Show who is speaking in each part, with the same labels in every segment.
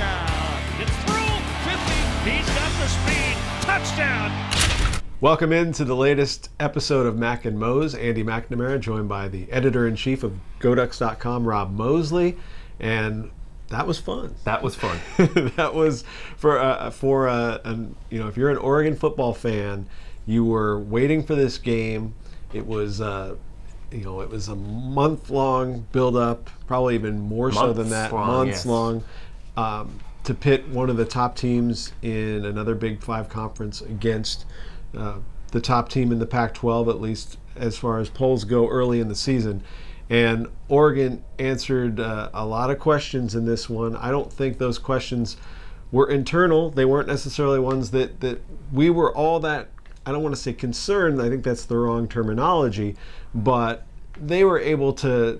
Speaker 1: touchdown. It's through 50. He's got the speed. Touchdown.
Speaker 2: Welcome into the latest episode of Mac and Mose. Andy McNamara, joined by the editor-in-chief of GoDucks.com, Rob Mosley, and that was fun.
Speaker 3: That was fun.
Speaker 2: That was if you're an Oregon football fan, you were waiting for this game. It was it was a month-long build-up, probably even more so than that, months long, to pit one of the top teams in another Big Five conference against the top team in the Pac-12, at least as far as polls go early in the season. And Oregon answered a lot of questions in this one. I don't think those questions were internal. They weren't necessarily ones that we were all that, I don't want to say concerned, I think that's the wrong terminology, but they were able to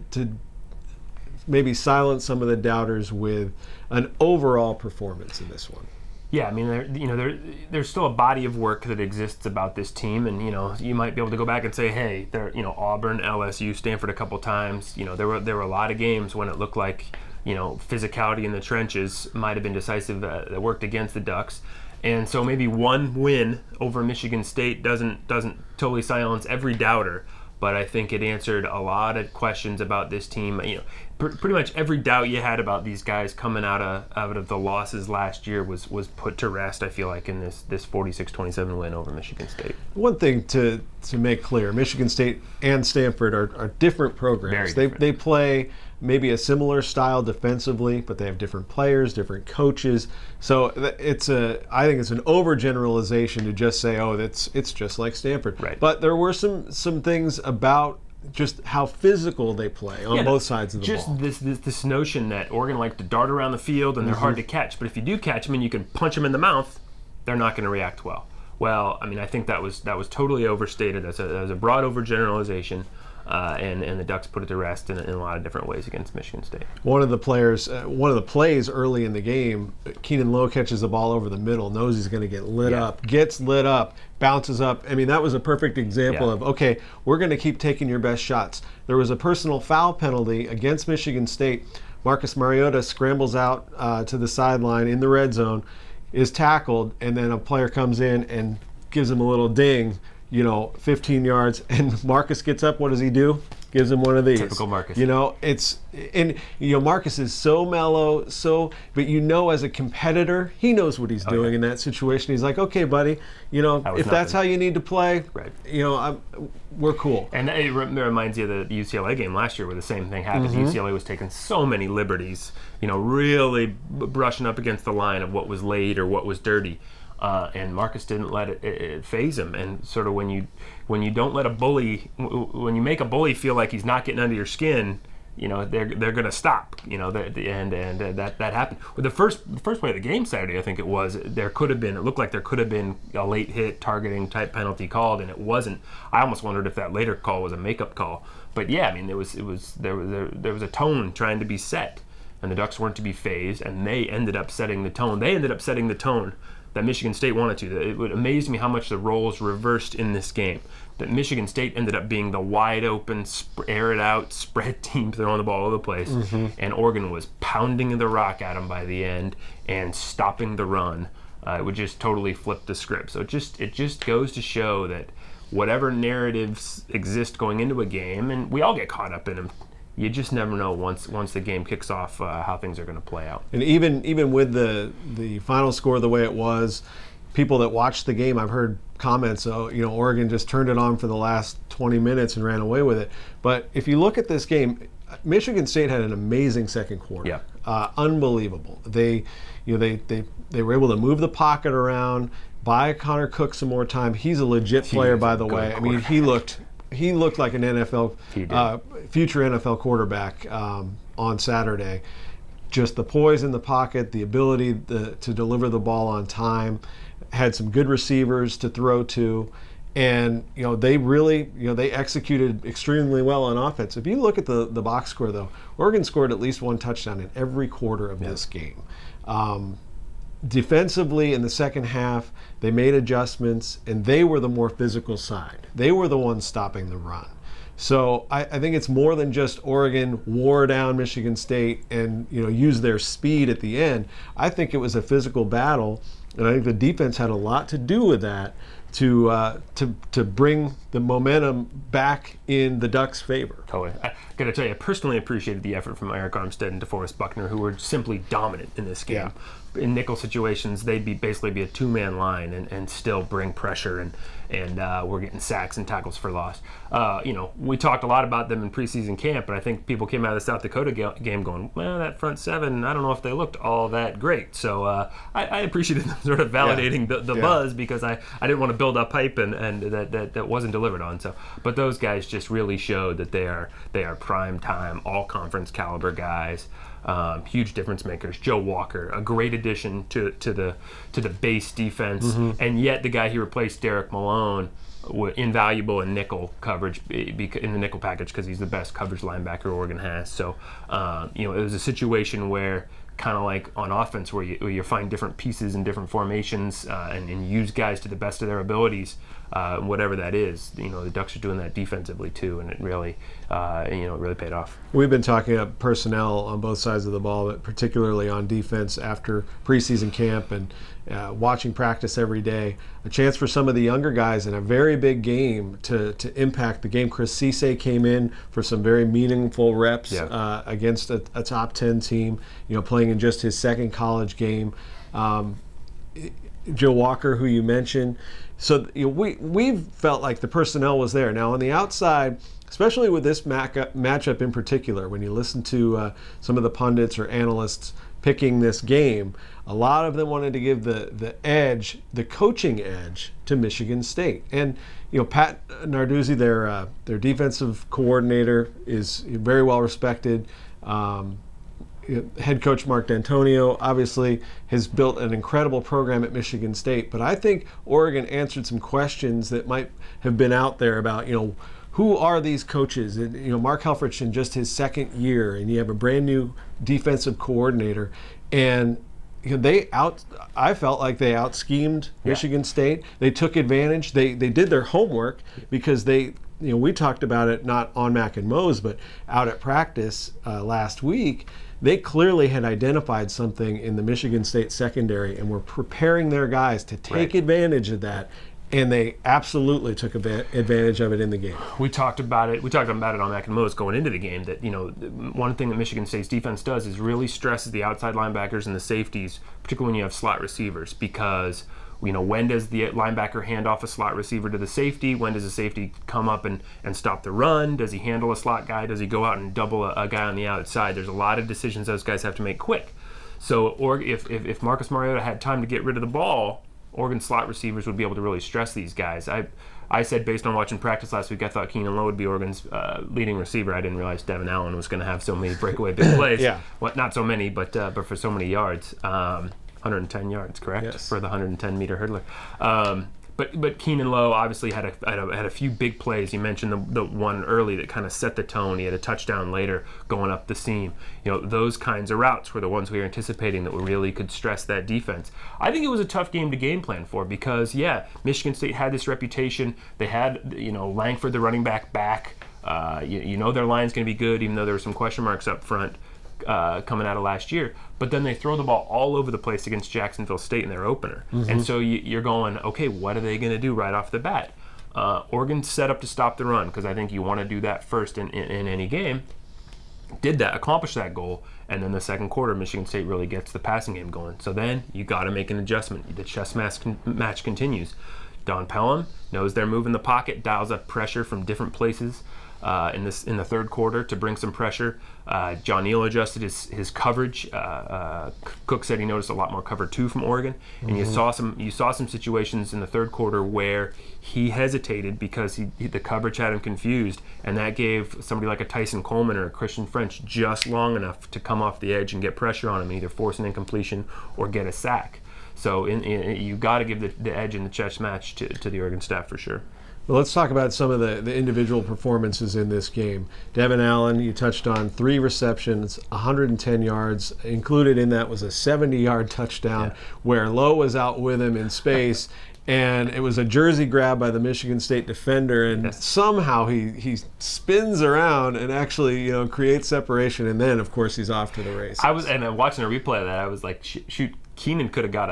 Speaker 2: maybe silence some of the doubters with an overall performance in this one.
Speaker 3: Yeah, I mean, there's still a body of work that exists about this team, and you might be able to go back and say, hey, Auburn, LSU, Stanford a couple times. There were a lot of games when it looked like physicality in the trenches might have been decisive that worked against the Ducks, and so maybe one win over Michigan State doesn't totally silence every doubter. But I think it answered a lot of questions about this team. Pretty much every doubt you had about these guys coming out of the losses last year was put to rest, I feel like, in this 46-27 win over Michigan State. One
Speaker 2: thing to make clear, Michigan State and Stanford are different programs.
Speaker 3: Very different.
Speaker 2: They play maybe a similar style defensively, but they have different players, different coaches. So I think it's an overgeneralization to just say, oh, it's just like Stanford.
Speaker 3: Right.
Speaker 2: But there were some things about just how physical they play on both sides of the ball.
Speaker 3: Just this notion that Oregon like to dart around the field and they're hard to catch, but if you do catch them and you can punch them in the mouth, they're not going to react well. Well, I mean, I think that was totally overstated. That was a broad overgeneralization. And the Ducks put it to rest in a lot of different ways against Michigan State.
Speaker 2: One of the plays early in the game, Keenan Lowe catches the ball over the middle, knows he's going to get lit up, gets lit up, bounces up. I mean, that was a perfect example of, okay, we're going to keep taking your best shots. There was a personal foul penalty against Michigan State. Marcus Mariota scrambles out to the sideline in the red zone, is tackled, and then a player comes in and gives him a little ding, 15 yards, and Marcus gets up. What does he do? Gives him one of these.
Speaker 3: Typical Marcus.
Speaker 2: Marcus is so mellow, but as a competitor, he knows what he's doing in that situation. He's like, okay, buddy, if that's how you need to play,
Speaker 3: right.
Speaker 2: We're cool.
Speaker 3: And it reminds you of the UCLA game last year where the same thing happened. UCLA was taking so many liberties, really brushing up against the line of what was late or what was dirty. And Marcus didn't let it faze him. And sort of when you don't let when you make a bully feel like he's not getting under your skin, they're going to stop. And that happened. With the first play of the game Saturday, I think it was, it looked like there could have been a late hit targeting type penalty called, and it wasn't. I almost wondered if that later call was a makeup call. But yeah, I mean, there was a tone trying to be set, and the Ducks weren't to be phased, and they ended up setting the tone. They ended up setting the tone that Michigan State wanted to. It would amaze me how much the roles reversed in this game. That Michigan State ended up being the wide open, air it out, spread team throwing the ball all over the place, and Oregon was pounding the rock at them by the end and stopping the run. It would just totally flip the script. So it just goes to show that whatever narratives exist going into a game, and we all get caught up in them, you just never know once the game kicks off how things are going to play out.
Speaker 2: And even with the final score the way it was, people that watched the game, I've heard comments, Oregon just turned it on for the last 20 minutes and ran away with it. But if you look at this game, Michigan State had an amazing second quarter.
Speaker 3: Yeah.
Speaker 2: Unbelievable. They were able to move the pocket around, buy Connor Cook some more time. He's a legit player, by the way. I mean, he looked like an future NFL quarterback on Saturday. Just the poise in the pocket, the ability to deliver the ball on time, had some good receivers to throw to, and they really they executed extremely well on offense. If you look at the box score, though, Oregon scored at least one touchdown in every quarter of this game. Defensively, in the second half, they made adjustments, and they were the more physical side. They were the ones stopping the run. So I think it's more than just Oregon wore down Michigan State and used their speed at the end. I think it was a physical battle, and I think the defense had a lot to do with that to bring the momentum back in the Ducks' favor.
Speaker 3: Totally. I got to tell you, I personally appreciated the effort from Eric Armstead and DeForest Buckner, who were simply dominant in this game.
Speaker 2: Yeah.
Speaker 3: In nickel situations, they'd basically be a two-man line and still bring pressure, and we're getting sacks and tackles for loss. We talked a lot about them in preseason camp, but I think people came out of the South Dakota game going, well, that front seven, I don't know if they looked all that great. So I appreciated them sort of validating the buzz, because I didn't want to build up hype and that wasn't delivered on. So, but those guys just really showed that they are prime time, all conference caliber guys. Huge difference makers. Joe Walker, a great addition to the base defense, and yet the guy he replaced, Derek Malone, invaluable in nickel coverage, in the nickel package, because he's the best coverage linebacker Oregon has. So it was a situation where, kind of like on offense, where you find different pieces and different formations and use guys to the best of their abilities, whatever that is. The Ducks are doing that defensively too, and it really paid off.
Speaker 2: We've been talking about personnel on both sides of the ball, but particularly on defense after preseason camp and watching practice every day. A chance for some of the younger guys in a very big game to impact the game. Chris Cisse came in for some very meaningful reps against a top 10 team, playing in just his second college game. Joe Walker, who you mentioned. So we've felt like the personnel was there. Now on the outside, especially with this matchup in particular, when you listen to some of the pundits or analysts picking this game, a lot of them wanted to give the edge, the coaching edge, to Michigan State. And Pat Narduzzi, their defensive coordinator, is very well respected. Head coach Mark D'Antonio obviously has built an incredible program at Michigan State, but I think Oregon answered some questions that might have been out there about who are these coaches? And, Mark Helfrich in just his second year, and you have a brand new defensive coordinator, and I felt like they out-schemed Michigan State. They took advantage. They did their homework, because we talked about it not on Mac and Mose, but out at practice last week. They clearly had identified something in the Michigan State secondary and were preparing their guys to take advantage of that. And they absolutely took advantage of it in the game.
Speaker 3: We talked about it. We talked about it on Mac and Mose going into the game. That one thing that Michigan State's defense does is really stresses the outside linebackers and the safeties, particularly when you have slot receivers, because when does the linebacker hand off a slot receiver to the safety? When does the safety come up and stop the run? Does he handle a slot guy? Does he go out and double a guy on the outside? There's a lot of decisions those guys have to make quick. So, if Marcus Mariota had time to get rid of the ball, Oregon slot receivers would be able to really stress these guys. I said, based on watching practice last week, I thought Keenan Lowe would be Oregon's leading receiver. I didn't realize Devin Allen was going to have so many breakaway big plays. Well, not so many, but for so many yards. 110 yards, correct?
Speaker 2: Yes.
Speaker 3: For the 110-meter hurdler. But Keenan Lowe obviously had a few big plays. You mentioned the one early that kind of set the tone. He had a touchdown later going up the seam. Those kinds of routes were the ones we were anticipating that really could stress that defense. I think it was a tough game to game plan for, because Michigan State had this reputation. They had Langford, the running back. Their line's going to be good, even though there were some question marks up front coming out of last year. But then they throw the ball all over the place against Jacksonville State in their opener. And so you're going, okay, what are they going to do right off the bat? Oregon set up to stop the run, because I think you want to do that first in any game. Did that, accomplished that goal, and then the second quarter, Michigan State really gets the passing game going. So then you got to make an adjustment. The chess match continues. Don Pelham knows they're moving the pocket, dials up pressure from different places in the third quarter to bring some pressure. John Neal adjusted his coverage. Cook said he noticed a lot more cover 2 from Oregon, and you saw some situations in the third quarter where he hesitated because the coverage had him confused, and that gave somebody like a Tyson Coleman or a Christian French just long enough to come off the edge and get pressure on him, either force an incompletion or get a sack. So you got to give the edge in the chess match to the Oregon staff for sure.
Speaker 2: Well, let's talk about some of the individual performances in this game. Devin Allen, you touched on 3 receptions, 110 yards. Included in that was a 70-yard touchdown where Lowe was out with him in space, and it was a jersey grab by the Michigan State defender, and somehow he spins around and actually creates separation, and then of course he's off to the races.
Speaker 3: And watching a replay of that, I was like, shoot, Keenan could have got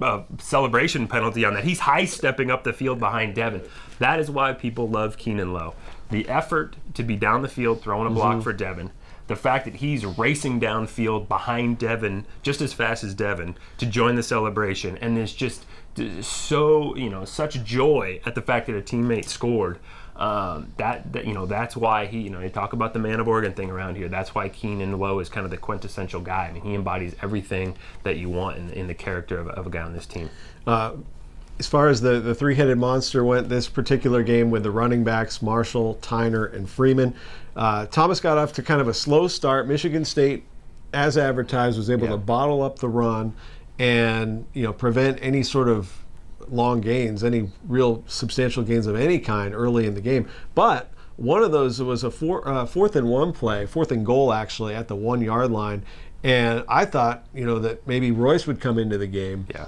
Speaker 3: a celebration penalty on that. He's high stepping up the field behind Devin. That is why people love Keenan Lowe. The effort to be down the field throwing a block for Devin. The fact that he's racing downfield behind Devin just as fast as Devin to join the celebration, and there's just so such joy at the fact that a teammate scored. That's why they talk about the man of Oregon thing around here. That's why Keenan Lowe is kind of the quintessential guy. I mean, he embodies everything that you want in the character of a guy on this team.
Speaker 2: As far as the three-headed monster went, this particular game with the running backs, Marshall, Tyner, and Freeman, Thomas got off to kind of a slow start. Michigan State, as advertised, was able to bottle up the run and prevent any sort of long gains, any real substantial gains of any kind early in the game. But one of those was a fourth and one play, fourth and goal actually, at the 1 yard line. And I thought, that maybe Royce would come into the game.
Speaker 3: Yeah.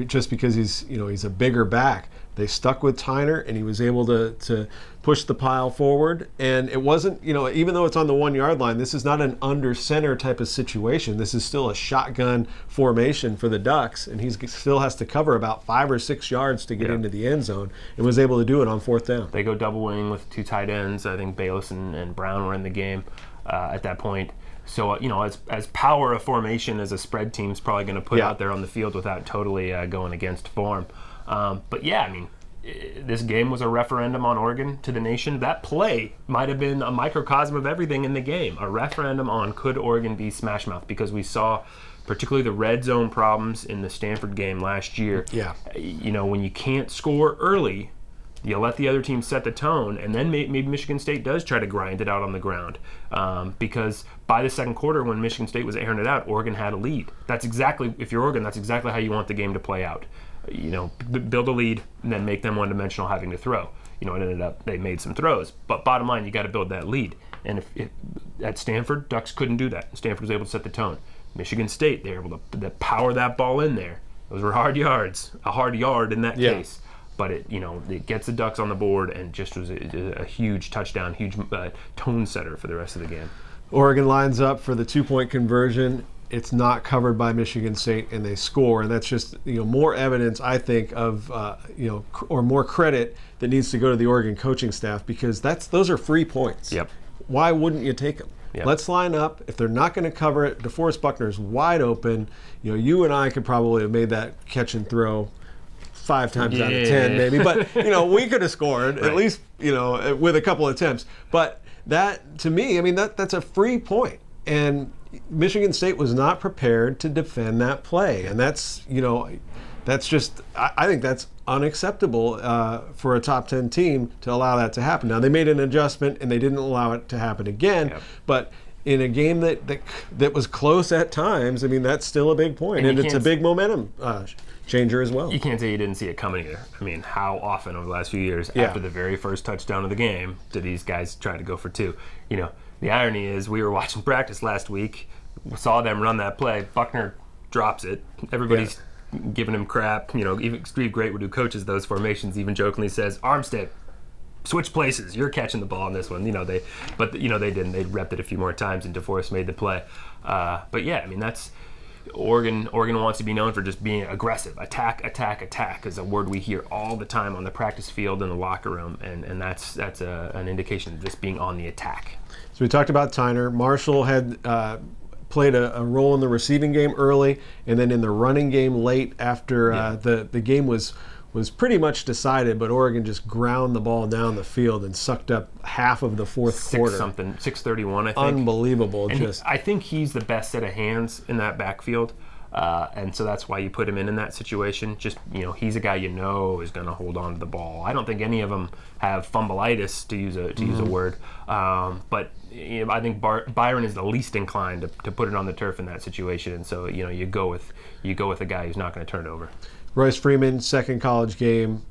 Speaker 2: Just because he's a bigger back. They stuck with Tyner, and he was able to push the pile forward. And it wasn't, even though it's on the 1 yard line, this is not an under center type of situation. This is still a shotgun formation for the Ducks, and he still has to cover about 5 or 6 yards to get into the end zone, and was able to do it on fourth down.
Speaker 3: They go double wing with 2 tight ends. I think Bayless and Brown were in the game at that point. So, as power a formation as a spread team's probably going to put out there on the field without totally going against form. But yeah, I mean, this game was a referendum on Oregon to the nation. That play might have been a microcosm of everything in the game. A referendum on could Oregon be smash mouth, because we saw particularly the red zone problems in the Stanford game last year.
Speaker 2: Yeah.
Speaker 3: When you can't score early, you let the other team set the tone, and then maybe Michigan State does try to grind it out on the ground. Because by the second quarter, when Michigan State was airing it out, Oregon had a lead. That's exactly, if you're Oregon, that's exactly how you want the game to play out. Build a lead and then make them one-dimensional having to throw. It ended up, they made some throws. But bottom line, you got to build that lead. And if at Stanford, Ducks couldn't do that. Stanford was able to set the tone. Michigan State, they were able to power that ball in there. Those were hard yards, a hard yard in that case. But it gets the Ducks on the board, and just was a huge touchdown, huge tone setter for the rest of the game.
Speaker 2: Oregon lines up for the 2-point conversion. It's not covered by Michigan State, and they score. And that's just more evidence, I think, of or more credit that needs to go to the Oregon coaching staff, because those are free points.
Speaker 3: Yep.
Speaker 2: Why wouldn't you take them?
Speaker 3: Yep.
Speaker 2: Let's line up. If they're not going to cover it, DeForest Buckner's wide open. You and I could probably have made that catch and throw 5 times out of 10 maybe, but we could have scored at least with a couple attempts. But that, to me, that's a free point, and Michigan State was not prepared to defend that play, and that's just, I think that's unacceptable for a top 10 team to allow that to happen. Now, they made an adjustment and they didn't allow it to happen again, but in a game that was close at times, that's still a big point, and it's a big momentum changer as well.
Speaker 3: You can't say you didn't see it coming either. How often over the last few years, after the very first touchdown of the game, do these guys try to go for 2? The irony is, we were watching practice last week, saw them run that play, Buckner drops it, everybody's giving him crap. Even Steve Greatwood, who coaches those formations, even jokingly says, Armstead, switch places, you're catching the ball on this one. They didn't. They repped it a few more times, and DeForest made the play. But yeah, that's Oregon wants to be known for just being aggressive. Attack, attack, attack is a word we hear all the time on the practice field and the locker room, and that's an indication of just being on the attack.
Speaker 2: So we talked about Tyner. Marshall had played a role in the receiving game early, and then in the running game late after the game was pretty much decided, but Oregon just ground the ball down the field and sucked up half of the fourth quarter.
Speaker 3: 6:31, I think.
Speaker 2: Unbelievable.
Speaker 3: And I think he's the best set of hands in that backfield, and so that's why you put him in that situation. Just, he's a guy is going to hold on to the ball. I don't think any of them have fumbleitis, to use a word, but I think Byron is the least inclined to put it on the turf in that situation, and so you go with a guy who's not going to turn it over.
Speaker 2: Royce Freeman, second college game,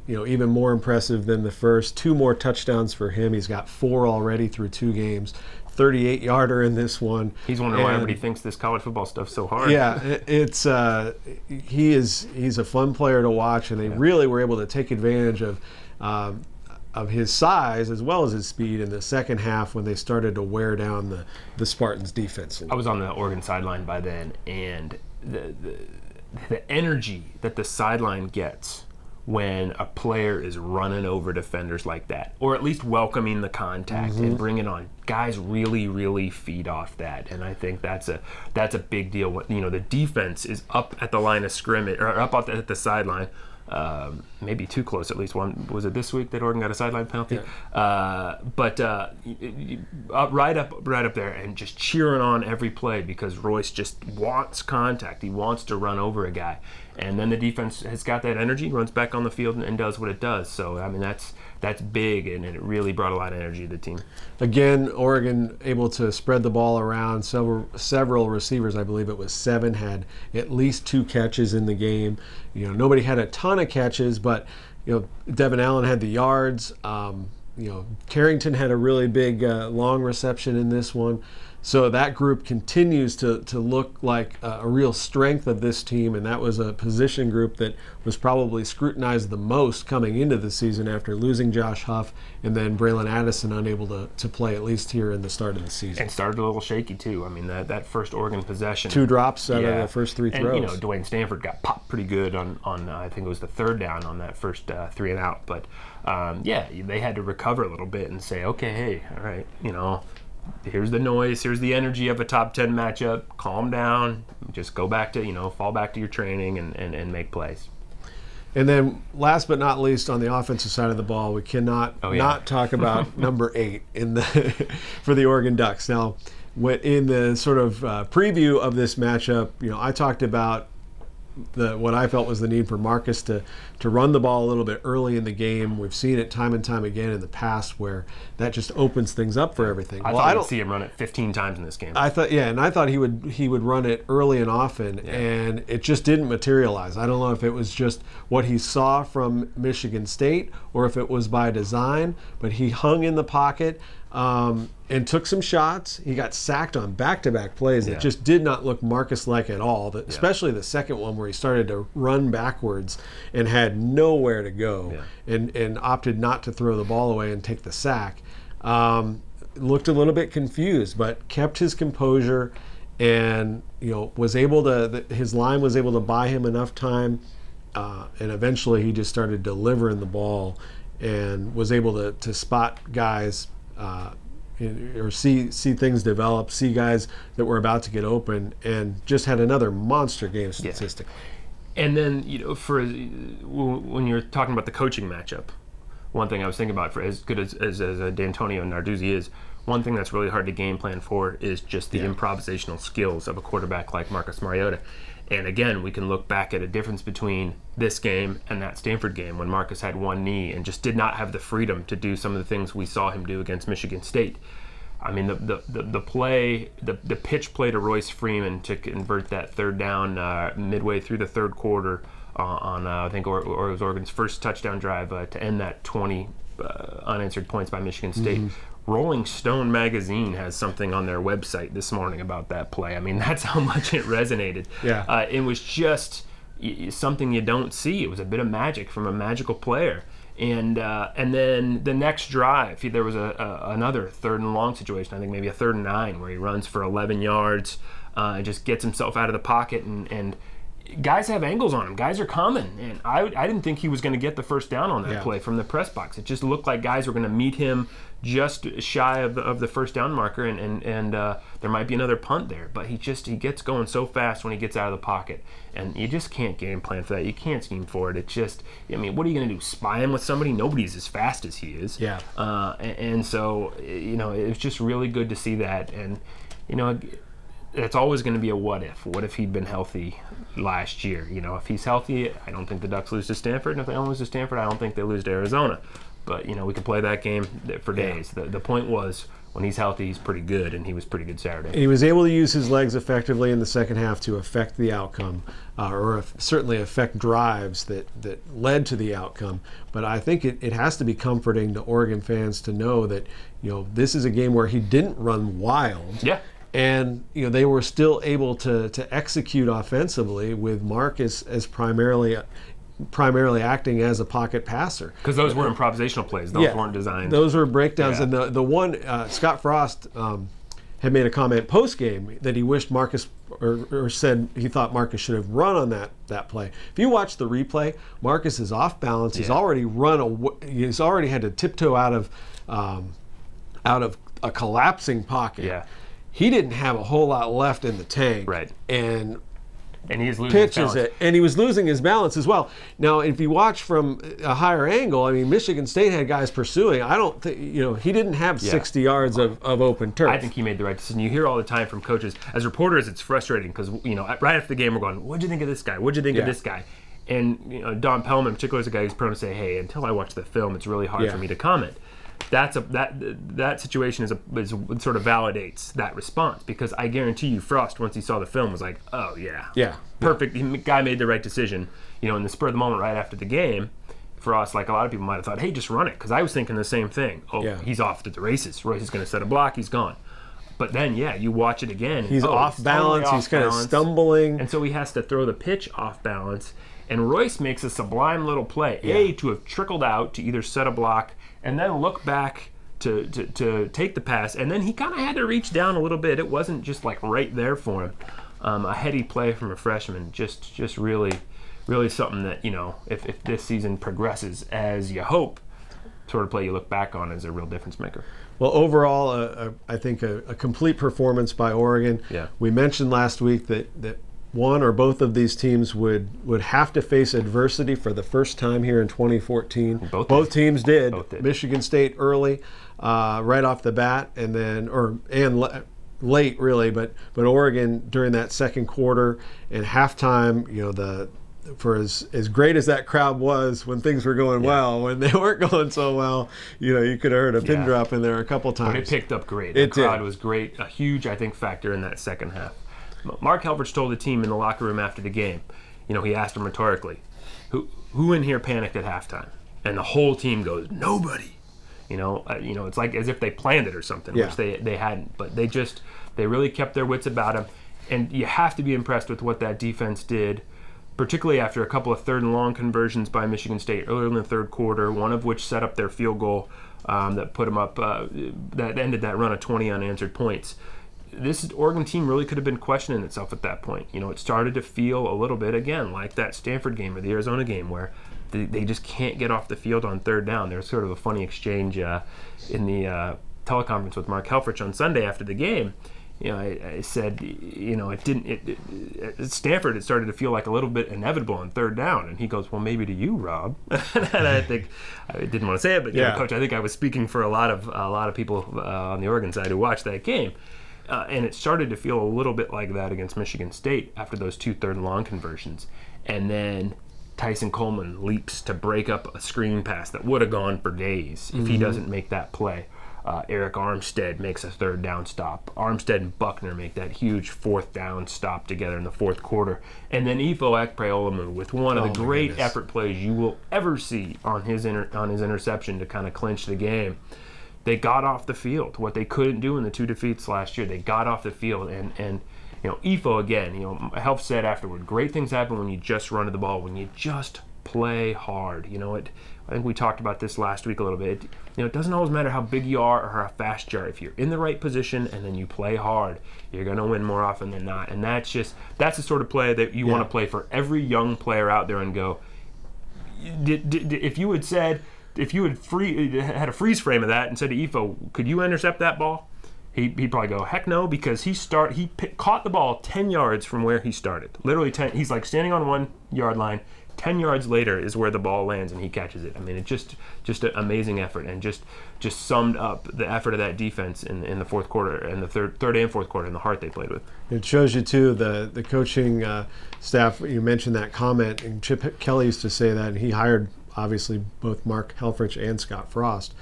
Speaker 2: even more impressive than the first. 2 more touchdowns for him. He's got 4 already through 2 games. 38-yarder in this one.
Speaker 3: He's wondering why everybody thinks this college football stuff's so hard.
Speaker 2: Yeah, he's a fun player to watch, and they really were able to take advantage of his size as well as his speed in the second half when they started to wear down the Spartans' defense.
Speaker 3: I was on the Oregon sideline by then, and the energy that the sideline gets when a player is running over defenders like that, or at least welcoming the contact and bringing on, guys really, really feed off that, and I think that's a big deal. You know, the defense is up at the line of scrimmage, or up at the sideline. Maybe too close. At least one. Was it this week that Oregon got a sideline penalty?
Speaker 2: Yeah.
Speaker 3: Right up there, and just cheering on every play because Royce just wants contact. He wants to run over a guy, and then the defense has got that energy, runs back on the field, and does what it does. So I mean, that's big, and it really brought a lot of energy to the team.
Speaker 2: Again, Oregon able to spread the ball around. Several receivers, I believe it was 7, had at least 2 catches in the game. You know, nobody had a ton of catches, but you know, Devin Allen had the yards. You know, Carrington had a really big long reception in this one. So that group continues to look like a real strength of this team, and that was a position group that was probably scrutinized the most coming into the season after losing Josh Huff and then Braylon Addison unable to play at least here in the start of the season.
Speaker 3: And started a little shaky too. I mean, that first Oregon possession.
Speaker 2: 2 drops out of the first 3 throws.
Speaker 3: And, you know, Dwayne Stanford got popped pretty good on I think it was the 3rd down on that first 3 and out. But, they had to recover a little bit and say, okay, hey, all right, you know, here's the noise, here's the energy of a top 10 matchup, calm down, just go back to, you know, fall back to your training and make plays.
Speaker 2: And then last but not least, on the offensive side of the ball, we cannot not talk about number 8 for the Oregon Ducks. Now, in the sort of preview of this matchup, you know, I talked about what I felt was the need for Marcus to run the ball a little bit early in the game. We've seen it time and time again in the past where that just opens things up for everything.
Speaker 3: I thought I'd see him run it 15 times in this game.
Speaker 2: I thought he would run it early and often, and it just didn't materialize. I don't know if it was just what he saw from Michigan State or if it was by design, but he hung in the pocket and took some shots. He got sacked on back-to-back plays that just did not look Marcus-like at all, especially the second one where he started to run backwards and had nowhere to go and opted not to throw the ball away and take the sack. Looked a little bit confused, but kept his composure and, you know, was able to, his line was able to buy him enough time, and eventually he just started delivering the ball and was able to spot guys or see things develop, see guys that were about to get open, and just had another monster game statistically.
Speaker 3: And then, you know, when you're talking about the coaching matchup, one thing I was thinking about, for as good as D'Antonio Narduzzi is, one thing that's really hard to game plan for is just the improvisational skills of a quarterback like Marcus Mariota. And again, we can look back at a difference between this game and that Stanford game when Marcus had one knee and just did not have the freedom to do some of the things we saw him do against Michigan State. I mean, the pitch play to Royce Freeman to convert that 3rd down midway through the 3rd quarter on I think it was Oregon's first touchdown drive to end that 20 unanswered points by Michigan State. Rolling Stone magazine has something on their website this morning about that play. I mean, that's how much it resonated. It was just something you don't see. It was a bit of magic from a magical player. And then the next drive, there was another 3rd and long situation. I think maybe a 3rd and 9 where he runs for 11 yards and just gets himself out of the pocket. And guys have angles on him. Guys are coming. And I didn't think he was going to get the first down on that play from the press box. It just looked like guys were going to meet him just shy of the first down marker, and there might be another punt there. But he gets going so fast when he gets out of the pocket, and you just can't game plan for that. You can't scheme for it. It's just, I mean, what are you going to do? Spy him with somebody? Nobody's as fast as he is. And so, you know, it was just really good to see that. And, you know, it's always going to be a what if. What if he'd been healthy last year? You know, if he's healthy, I don't think the Ducks lose to Stanford. And if they don't lose to Stanford, I don't think they lose to Arizona. But, you know, we could play that game for days. The point was, when he's healthy, he's pretty good, and he was pretty good Saturday.
Speaker 2: He was able to use his legs effectively in the second half to affect the outcome, certainly affect drives that led to the outcome. But I think it has to be comforting to Oregon fans to know that, this is a game where he didn't run wild.
Speaker 3: Yeah.
Speaker 2: And they were still able to execute offensively with Mark as primarily acting as a pocket passer.
Speaker 3: Because those were improvisational plays. Those weren't designed.
Speaker 2: Those were breakdowns. Yeah. And the one, Scott Frost had made a comment post-game that he wished Marcus, or said he thought Marcus should have run on that play. If you watch the replay, Marcus is off balance. He's already he's already had to tiptoe out of a collapsing pocket.
Speaker 3: Yeah.
Speaker 2: He didn't have a whole lot left in the tank.
Speaker 3: Right.
Speaker 2: And
Speaker 3: he's losing his balance.
Speaker 2: it, and he was losing his balance as well. Now, if you watch from a higher angle, I mean, Michigan State had guys pursuing. I don't think, he didn't have 60 yards of open turf.
Speaker 3: I think he made the right decision. You hear all the time from coaches, as reporters, it's frustrating because, right after the game, we're going, what'd you think of this guy? What'd you think of this guy? And Don Pellman in particular is a guy who's prone to say, hey, until I watch the film, it's really hard for me to comment. That situation is sort of validates that response, because I guarantee you Frost, once he saw the film, was like, oh yeah, perfect. Guy made the right decision. In the spur of the moment right after the game, Frost, like a lot of people might have thought, hey, just run it, because I was thinking the same thing. He's off to the races. Royce is going to set a block. He's gone. But then, you watch it again.
Speaker 2: He's off balance. He's kind of stumbling.
Speaker 3: And so he has to throw the pitch off balance. And Royce makes a sublime little play, to have trickled out to either set a block and then look back to take the pass. And then he kind of had to reach down a little bit. It wasn't just like right there for him. A heady play from a freshman, just really, really something that, if this season progresses as you hope, sort of play you look back on as a real difference maker.
Speaker 2: Well, overall, I think a complete performance by Oregon.
Speaker 3: Yeah.
Speaker 2: We mentioned last week that one or both of these teams would have to face adversity for the first time here in 2014. Both teams did.
Speaker 3: Both did.
Speaker 2: Michigan State early, right off the bat, and then late really, but Oregon during that second quarter and halftime. For as great as that crowd was when things were going well, when they weren't going so well, you could have heard a pin drop in there a couple times.
Speaker 3: But it picked up great. The crowd was great. A huge, I think, factor in that second half. Mark Helfrich told the team in the locker room after the game, he asked them rhetorically, who in here panicked at halftime? And the whole team goes, nobody. It's like as if they planned it or something, which they hadn't. But they really kept their wits about them. And you have to be impressed with what that defense did, particularly after a couple of third and long conversions by Michigan State earlier in the third quarter, one of which set up their field goal that put them up, that ended that run of 20 unanswered points. This Oregon team really could have been questioning itself at that point. It started to feel a little bit, again, like that Stanford game or the Arizona game where they just can't get off the field on third down. There was sort of a funny exchange in the teleconference with Mark Helfrich on Sunday after the game. I said, at Stanford it started to feel like a little bit inevitable on third down. And he goes, well, maybe to you, Rob. And I think, I didn't want to say it, but Coach, I think I was speaking for a lot of people on the Oregon side who watched that game. And it started to feel a little bit like that against Michigan State after those 2 third and long conversions. And then Tyson Coleman leaps to break up a screen pass that would have gone for days if he doesn't make that play. Eric Armstead makes a third down stop. Armstead and Buckner make that huge fourth down stop together in the fourth quarter. And then Ifo Akpreolomu with one of the great effort plays you will ever see on his interception to kind of clinch the game. They got off the field. What they couldn't do in the 2 defeats last year, they got off the field. And Ifo, again, Helf said afterward, great things happen when you just run to the ball, when you just play hard. I think we talked about this last week a little bit. It doesn't always matter how big you are or how fast you are. If you're in the right position and then you play hard, you're going to win more often than not. And that's the sort of play that you want to play for every young player out there and go, if you had had a freeze frame of that and said to Ifo, could you intercept that ball? He'd probably go, heck no, because he caught the ball 10 yards from where he started. Literally 10. He's like standing on 1 yard line. 10 yards later is where the ball lands and he catches it. I mean, it's just an amazing effort, and just summed up the effort of that defense in the fourth quarter and the third and fourth quarter and the heart they played with. It
Speaker 2: shows you too the coaching staff. You mentioned that comment, and Chip Kelly used to say that, and he hired obviously both Mark Helfrich and Scott Frost.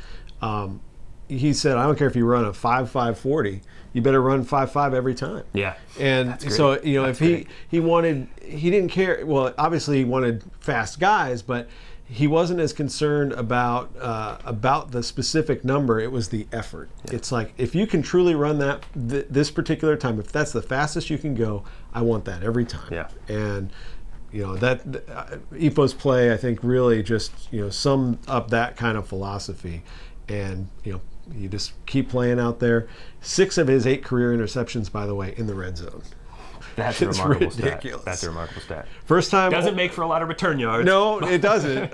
Speaker 2: he said, I don't care if you run a 5.40, you better run 5.5 every time.
Speaker 3: Yeah.
Speaker 2: And so, if he didn't care. Well, obviously he wanted fast guys, but he wasn't as concerned about the specific number. It was the effort. Yeah. It's like, if you can truly run that this particular time, if that's the fastest you can go, I want that every time.
Speaker 3: Yeah.
Speaker 2: And that Ifo's play, I think, really just summed up that kind of philosophy. And you just keep playing out there. 6 of his 8 career interceptions, by the way, in the red zone.
Speaker 3: That's a remarkable
Speaker 2: ridiculous.
Speaker 3: stat. That's a remarkable stat.
Speaker 2: First time
Speaker 3: doesn't make for a lot of return yards.
Speaker 2: No, it doesn't.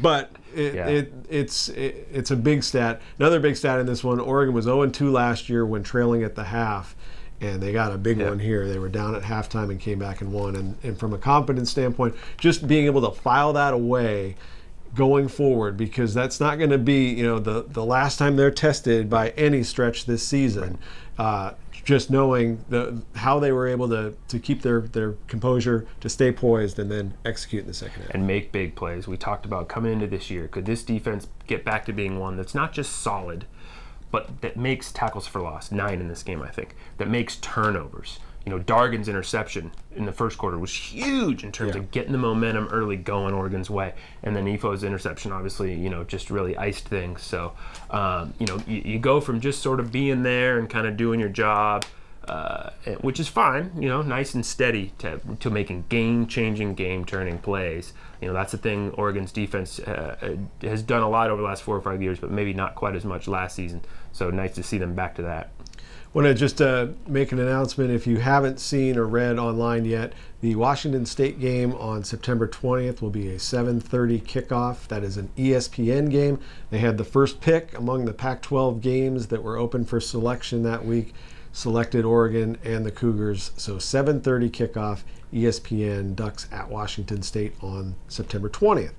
Speaker 2: But it's a big stat. Another big stat in this one: Oregon was 0-2 last year when trailing at the half, and they got a big one here. They were down at halftime and came back and won. And from a confidence standpoint, just being able to file that away going forward, because that's not going to be the last time they're tested by any stretch this season. Right. Just knowing how they were able to keep their composure, to stay poised, and then execute in the second half.
Speaker 3: And make big plays. We talked about coming into this year, could this defense get back to being one that's not just solid, but that makes tackles for loss, 9 in this game, I think, that makes turnovers. Dargan's interception in the first quarter was huge in terms of getting the momentum early going Oregon's way. And then Ifo's interception, obviously, just really iced things. So, you go from just sort of being there and kind of doing your job, which is fine, nice and steady, to making game-changing, game-turning plays. That's the thing Oregon's defense has done a lot over the last 4 or 5 years, but maybe not quite as much last season. So nice to see them back to that.
Speaker 2: I want to just make an announcement. If you haven't seen or read online yet, the Washington State game on September 20th will be a 7:30 kickoff. That is an ESPN game. They had the first pick among the Pac-12 games that were open for selection that week, selected Oregon and the Cougars. So 7:30 kickoff, ESPN, Ducks at Washington State on September 20th.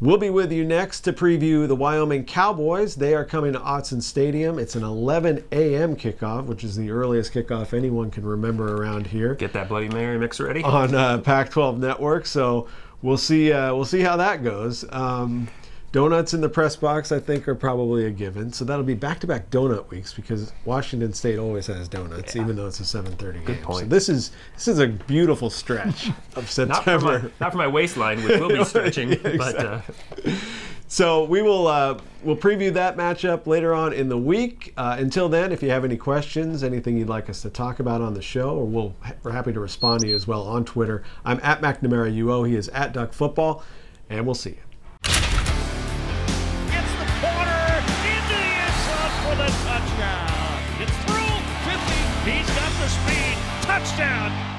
Speaker 2: We'll be with you next to preview the Wyoming Cowboys. They are coming to Autzen Stadium. It's an 11 a.m. kickoff, which is the earliest kickoff anyone can remember around here.
Speaker 3: Get that Bloody Mary mix ready
Speaker 2: on Pac-12 Network. So we'll see how that goes. Donuts in the press box, I think, are probably a given. So that'll be back-to-back donut weeks, because Washington State always has donuts, even though it's a 7:30 game.
Speaker 3: Good point.
Speaker 2: So this is a beautiful stretch of September.
Speaker 3: Not for my waistline, which will be stretching.
Speaker 2: Exactly. But so we'll preview that matchup later on in the week. Until then, if you have any questions, anything you'd like us to talk about on the show, or we're happy to respond to you as well on Twitter. I'm at McNamara UO. He is at Duck Football, and we'll see you.
Speaker 1: Touchdown. It's through 50. He's got the speed. Touchdown.